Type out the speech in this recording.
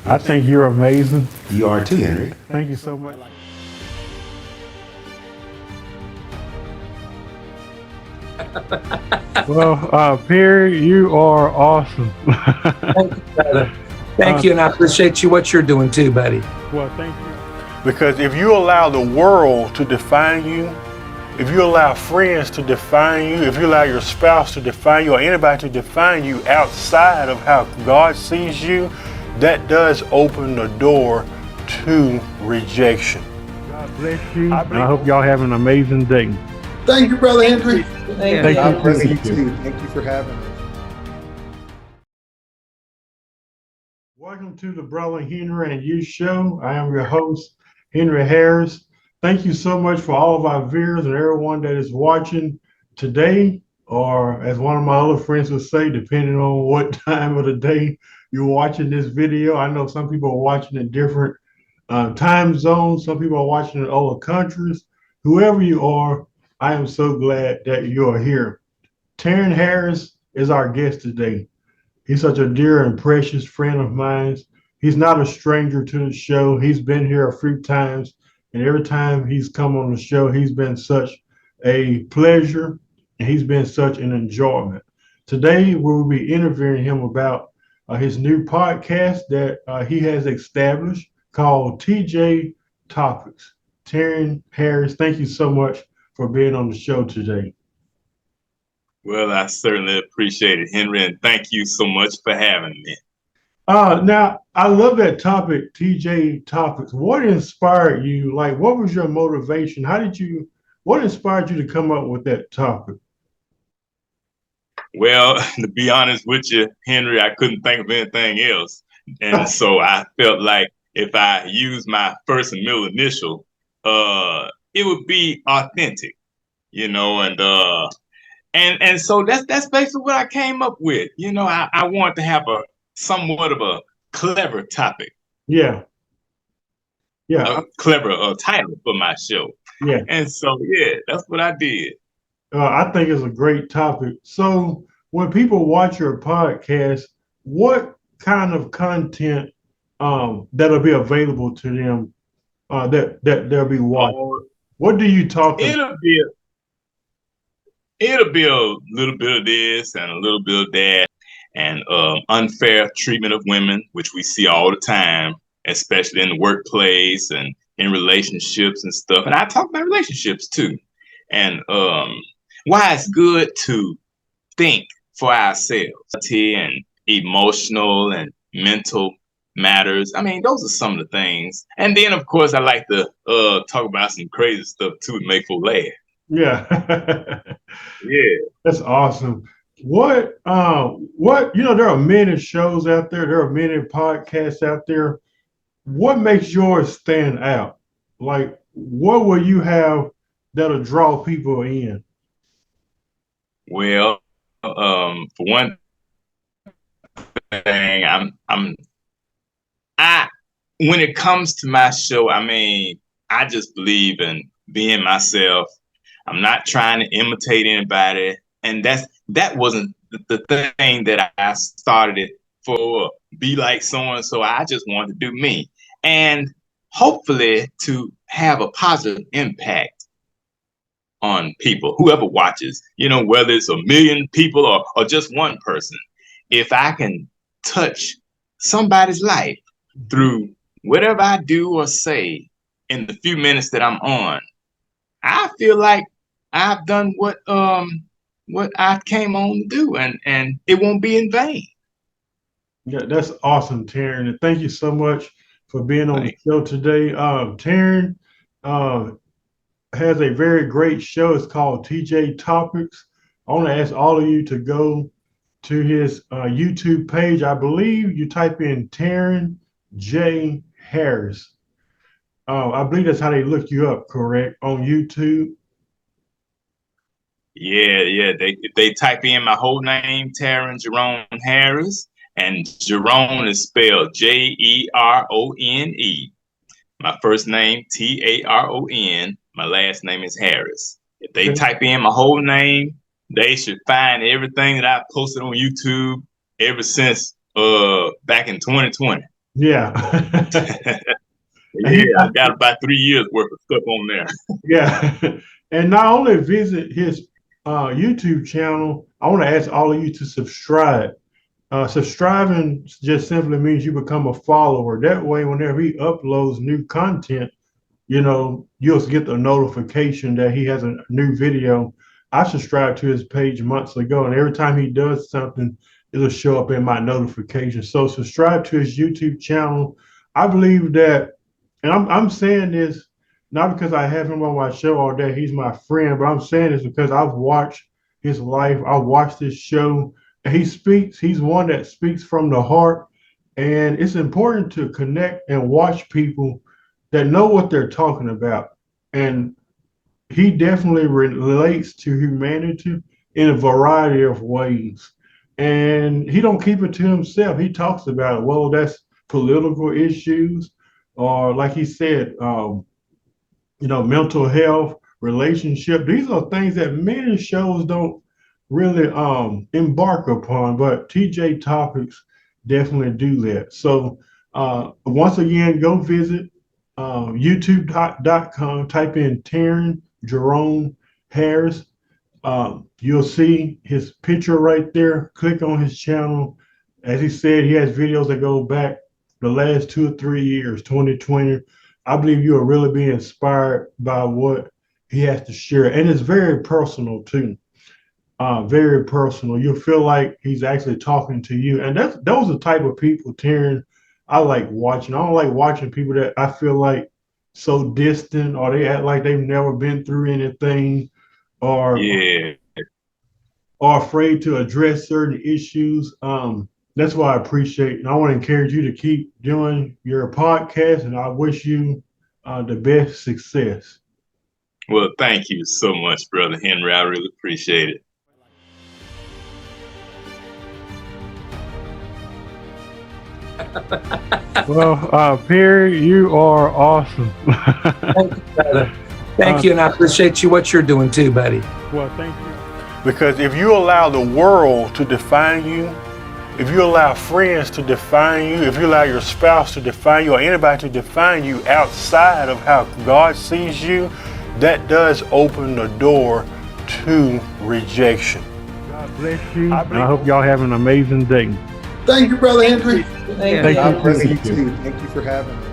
I think you're amazing. You are too, Henry. Thank you so much. Well, Perry, you are awesome. Thank you, brother. Thank you, and I appreciate you what you're doing too, buddy. Well, thank you. Because if you allow the world to define you, if you allow friends to define you, if you allow your spouse to define you, or anybody to define you outside of how God sees you, that does open the door to rejection. God bless you. I hope y'all have an amazing day. Thank you, Brother Henry. Thank you. God bless you too. Thank you for having us. Welcome to the Brother Henry and You Show. I am your host, Henry Harris. Thank you so much for all of our viewers and everyone that is watching today, or as one of my other friends would say, depending on what time of the day you're watching this video. I know some people are watching in different time zones. Some people are watching in other countries. Whoever you are, I am so glad that you are here. Taron Harris is our guest today. He's such a dear and precious friend of mine. He's not a stranger to the show. He's been here a few times, and every time he's come on the show, he's been such a pleasure, and he's been such an enjoyment. Today, we will be interviewing him about his new podcast that he has established called TJ Topics. Taron Harris, thank you so much for being on the show today. Well, I certainly appreciate it, Henry, and thank you so much for having me. Now, I love that topic, TJ Topics. What inspired you? Like, what was your motivation? What inspired you to come up with that topic? Well, to be honest with you, Henry, I couldn't think of anything else. And so I felt like if I used my first and middle initial, it would be authentic, and so that's basically what I came up with. I wanted to have a somewhat of a clever topic. Yeah. A clever title for my show. Yeah. And so, yeah, that's what I did. I think it's a great topic. So when people watch your podcast, what kind of content that'll be available to them that they'll be watching? What do you talk about? It'll be a little bit of this and a little bit of that, and unfair treatment of women, which we see all the time, especially in the workplace and in relationships and stuff. And I talk about relationships too, and why it's good to think for ourselves and emotional and mental matters. I mean, those are some of the things. And then, of course, I like to talk about some crazy stuff too to make folks laugh. Yeah. Yeah. That's awesome. There are many shows out there. There are many podcasts out there. What makes yours stand out? Like, what will you have that'll draw people in? Well, for one thing, when it comes to my show, I mean, I just believe in being myself. I'm not trying to imitate anybody, and that wasn't the thing that I started it for. Be like so and so. I just wanted to do me, and hopefully to have a positive impact on people, whoever watches. Whether it's a million people or just one person. If I can touch somebody's life through whatever I do or say in the few minutes that I'm on, I feel like I've done what I came on to do, and it won't be in vain. Yeah, that's awesome, Taron. And thank you so much for being on the show today. Taron has a very great show. It's called TJ Topics. I want to ask all of you to go to his YouTube page. I believe you type in Taron J. Harris. I believe that's how they look you up, correct? On YouTube? Yeah. They type in my whole name, Taron Jerome Harris, and Jerome is spelled Jerone. My first name, Taron. My last name is Harris. If they type in my whole name, they should find everything that I posted on YouTube ever since back in 2020. Yeah. Yeah, I got about 3 years worth of stuff on there. Yeah. And not only visit his YouTube channel, I want to ask all of you to subscribe. Subscribing just simply means you become a follower. That way, whenever he uploads new content, you'll get the notification that he has a new video. I subscribed to his page months ago, and every time he does something, it'll show up in my notification. So subscribe to his YouTube channel. I believe that, and I'm saying this not because I have him on my show all day. He's my friend, but I'm saying this because I've watched his life. I watched this show, and he speaks. He's one that speaks from the heart, and it's important to connect and watch people that know what they're talking about. And he definitely relates to humanity in a variety of ways. And he don't keep it to himself. He talks about it. Well, that's political issues, or like he said, mental health, relationship. These are things that many shows don't really embark upon, but TJ Topics definitely do that. So once again, go visit youtube.com, type in Taron Jerome Harris. You'll see his picture right there. Click on his channel. As he said, he has videos that go back the last 2 or 3 years, 2020. I believe you will really be inspired by what he has to share. And it's very personal too. Very personal. You'll feel like he's actually talking to you. And those are the type of people, Taron, I like watching. I don't like watching people that I feel like so distant, or they act like they've never been through anything, or are afraid to address certain issues. That's why I appreciate, and I want to encourage you to keep doing your podcast, and I wish you the best success. Well, thank you so much, Brother Henry. I really appreciate it. Well, Perry, you are awesome. Thank you, brother. Thank you, and I appreciate what you're doing too, buddy. Well, thank you. Because if you allow the world to define you, if you allow friends to define you, if you allow your spouse to define you, or anybody to define you outside of how God sees you, that does open the door to rejection. God bless you. I hope y'all have an amazing day. Thank you, Brother Henry. Thank you. God bless you too. Thank you for having me.